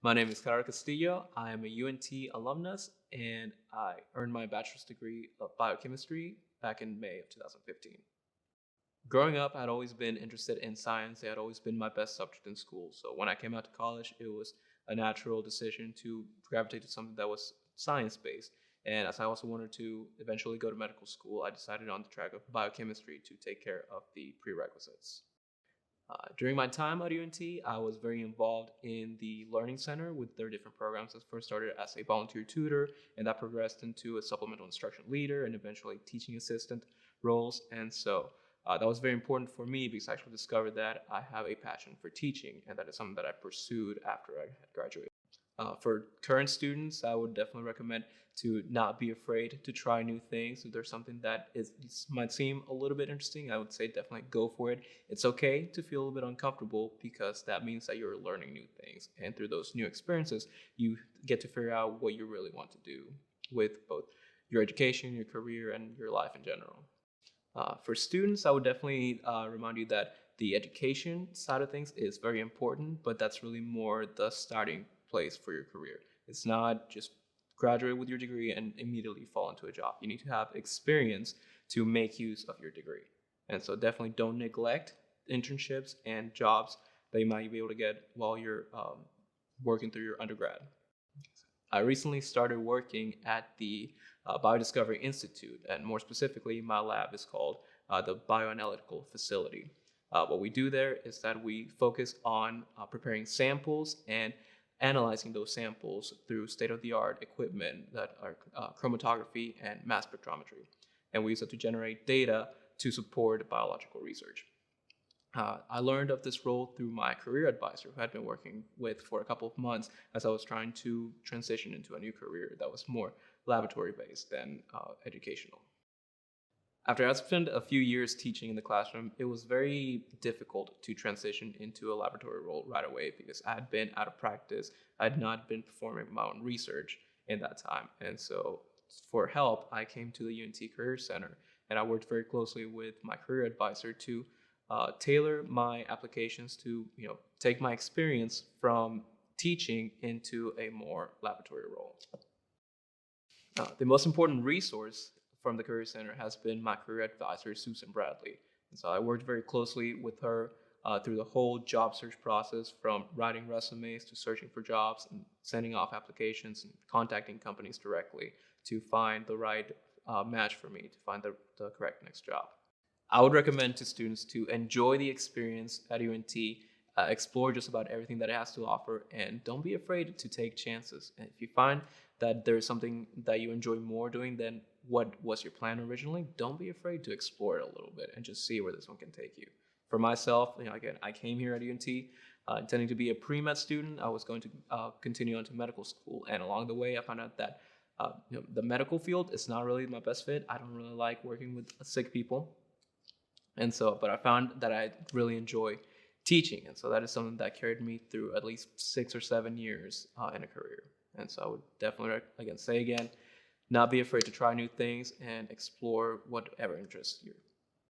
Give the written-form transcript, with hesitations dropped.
My name is Gerardo Castillo. I am a UNT alumnus, and I earned my bachelor's degree of biochemistry back in May of 2015. Growing up, I had always been interested in science. It had always been my best subject in school. So when I came out to college, it was a natural decision to gravitate to something that was science-based. And as I also wanted to eventually go to medical school, I decided on the track of biochemistry to take care of the prerequisites. During my time at UNT, I was very involved in the Learning Center with their different programs. I first started as a volunteer tutor, and that progressed into a supplemental instruction leader and eventually teaching assistant roles. And so that was very important for me because I actually discovered that I have a passion for teaching, and that is something that I pursued after I had graduated. For current students, I would definitely recommend to not be afraid to try new things. If there's something that might seem a little bit interesting, I would say definitely go for it. It's okay to feel a little bit uncomfortable because that means that you're learning new things. And through those new experiences, you get to figure out what you really want to do with both your education, your career, and your life in general. For students, I would definitely remind you that the education side of things is very important, but that's really more the starting place for your career. It's not just graduate with your degree and immediately fall into a job. You need to have experience to make use of your degree. And so definitely don't neglect internships and jobs that you might be able to get while you're working through your undergrad. I recently started working at the Biodiscovery Institute, and more specifically, my lab is called the Bioanalytical Facility. What we do there is that we focus on preparing samples and analyzing those samples through state-of-the-art equipment that are chromatography and mass spectrometry. And we use it to generate data to support biological research. I learned of this role through my career advisor, who I had been working with for a couple of months as I was trying to transition into a new career that was more laboratory based than educational. After I spent a few years teaching in the classroom, it was very difficult to transition into a laboratory role right away because I had been out of practice. I had not been performing my own research in that time. And so for help, I came to the UNT Career Center, and I worked very closely with my career advisor to tailor my applications to take my experience from teaching into a more laboratory role. The most important resource from the Career Center has been my career advisor, Susan Bradley. And so I worked very closely with her through the whole job search process, from writing resumes to searching for jobs and sending off applications and contacting companies directly to find the right match for me, to find the correct next job. I would recommend to students to enjoy the experience at UNT, explore just about everything that it has to offer, and don't be afraid to take chances. And if you find that there's something that you enjoy more doing than what was your plan originally, don't be afraid to explore it a little bit and just see where this one can take you. For myself, again, I came here at UNT intending to be a pre-med student. I was going to continue on to medical school, and along the way, I found out that the medical field is not really my best fit. I don't really like working with sick people. And so, but I found that I really enjoy teaching. And so that is something that carried me through at least 6 or 7 years in a career. And so I would definitely, again, say again, not be afraid to try new things and explore whatever interests you.